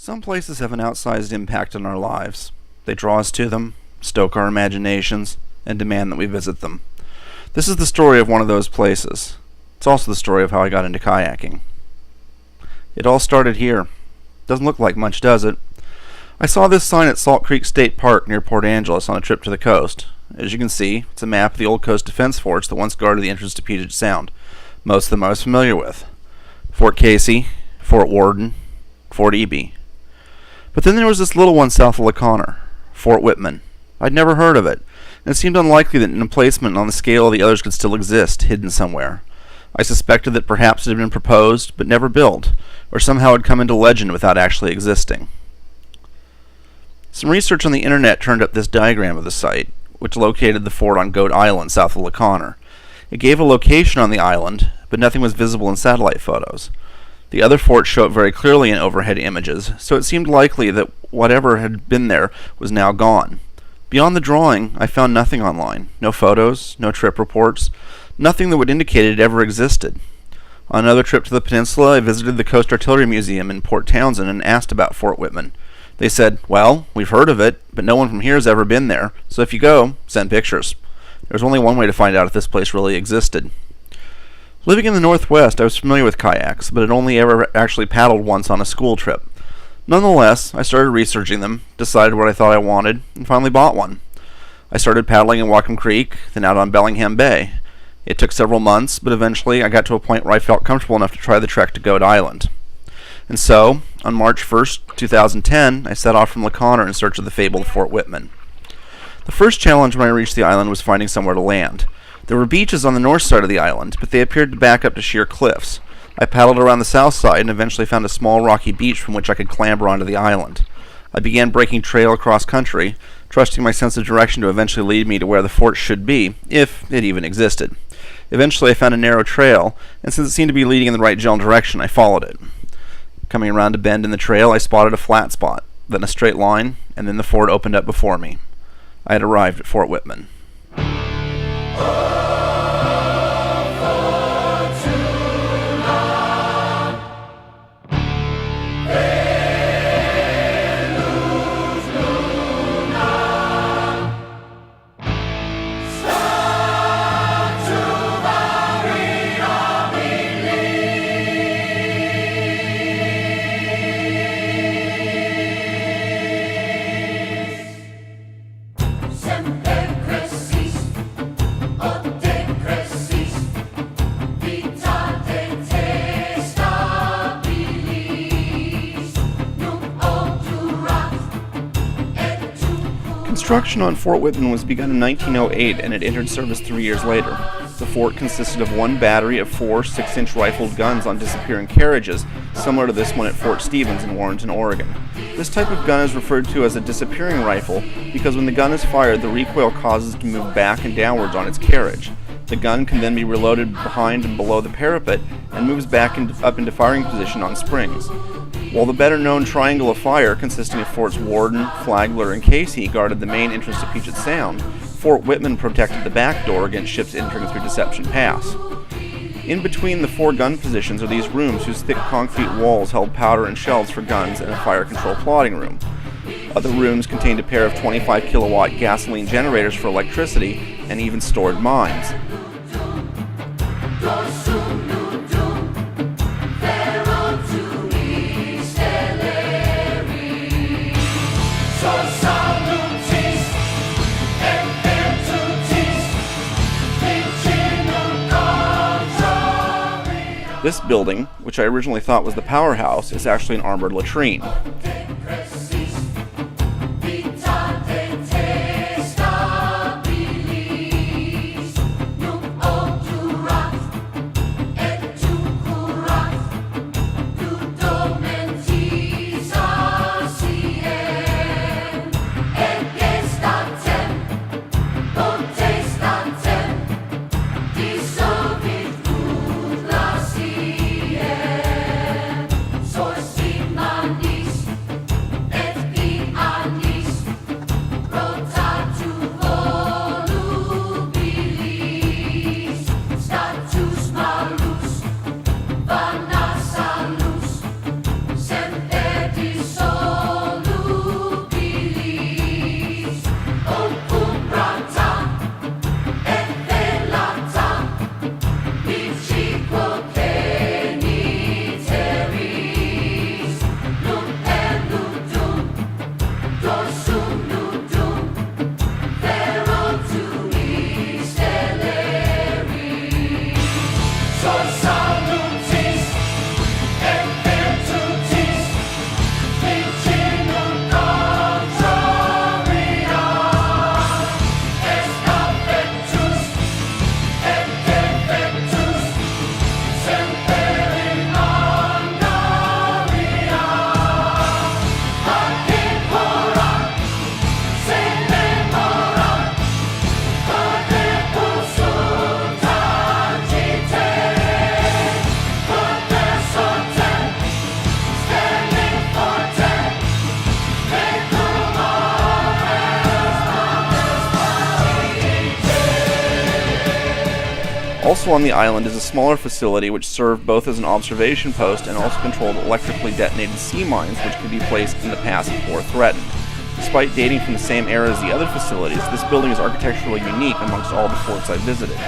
Some places have an outsized impact on our lives. They draw us to them, stoke our imaginations, and demand that we visit them. This is the story of one of those places. It's also the story of how I got into kayaking. It all started here. Doesn't look like much, does it? I saw this sign at Salt Creek State Park near Port Angeles on a trip to the coast. As you can see, it's a map of the old coast defense forts that once guarded the entrance to Puget Sound. Most of them I was familiar with. Fort Casey, Fort Worden, Fort Eby. But then there was this little one south of LeConner, Fort Whitman. I'd never heard of it, and it seemed unlikely that an emplacement on the scale of the others could still exist, hidden somewhere. I suspected that perhaps it had been proposed, but never built, or somehow had come into legend without actually existing. Some research on the internet turned up this diagram of the site, which located the fort on Goat Island south of LeConner. It gave a location on the island, but nothing was visible in satellite photos. The other forts show it very clearly in overhead images, so it seemed likely that whatever had been there was now gone. Beyond the drawing, I found nothing online. No photos, no trip reports, nothing that would indicate it ever existed. On another trip to the peninsula, I visited the Coast Artillery Museum in Port Townsend and asked about Fort Whitman. They said, "Well, we've heard of it, but no one from here has ever been there, so if you go, send pictures." There's only one way to find out if this place really existed. Living in the Northwest, I was familiar with kayaks, but had only ever actually paddled once on a school trip. Nonetheless, I started researching them, decided what I thought I wanted, and finally bought one. I started paddling in Whatcom Creek, then out on Bellingham Bay. It took several months, but eventually I got to a point where I felt comfortable enough to try the trek to Goat Island. And so, on March 1st, 2010, I set off from LeConner in search of the fabled Fort Whitman. The first challenge when I reached the island was finding somewhere to land. There were beaches on the north side of the island, but they appeared to back up to sheer cliffs. I paddled around the south side and eventually found a small rocky beach from which I could clamber onto the island. I began breaking trail across country, trusting my sense of direction to eventually lead me to where the fort should be, if it even existed. Eventually I found a narrow trail, and since it seemed to be leading in the right general direction, I followed it. Coming around a bend in the trail, I spotted a flat spot, then a straight line, and then the fort opened up before me. I had arrived at Fort Whitman. Construction on Fort Whitman was begun in 1908 and it entered service 3 years later. The fort consisted of one battery of 4 6-inch rifled guns on disappearing carriages, similar to this one at Fort Stevens in Warrenton, Oregon. This type of gun is referred to as a disappearing rifle because when the gun is fired, the recoil causes it to move back and downwards on its carriage. The gun can then be reloaded behind and below the parapet and moves back up into firing position on springs. While the better-known Triangle of Fire, consisting of Forts Worden, Flagler, and Casey, guarded the main entrance to Puget Sound, Fort Whitman protected the back door against ships entering through Deception Pass. In between the 4 gun positions are these rooms whose thick concrete walls held powder and shells for guns and a fire control plotting room. Other rooms contained a pair of 25-kilowatt gasoline generators for electricity and even stored mines. This building, which I originally thought was the powerhouse, is actually an armored latrine. Also on the island is a smaller facility which served both as an observation post and also controlled electrically detonated sea mines which could be placed in the pass before threatened. Despite dating from the same era as the other facilities, this building is architecturally unique amongst all the forts I visited.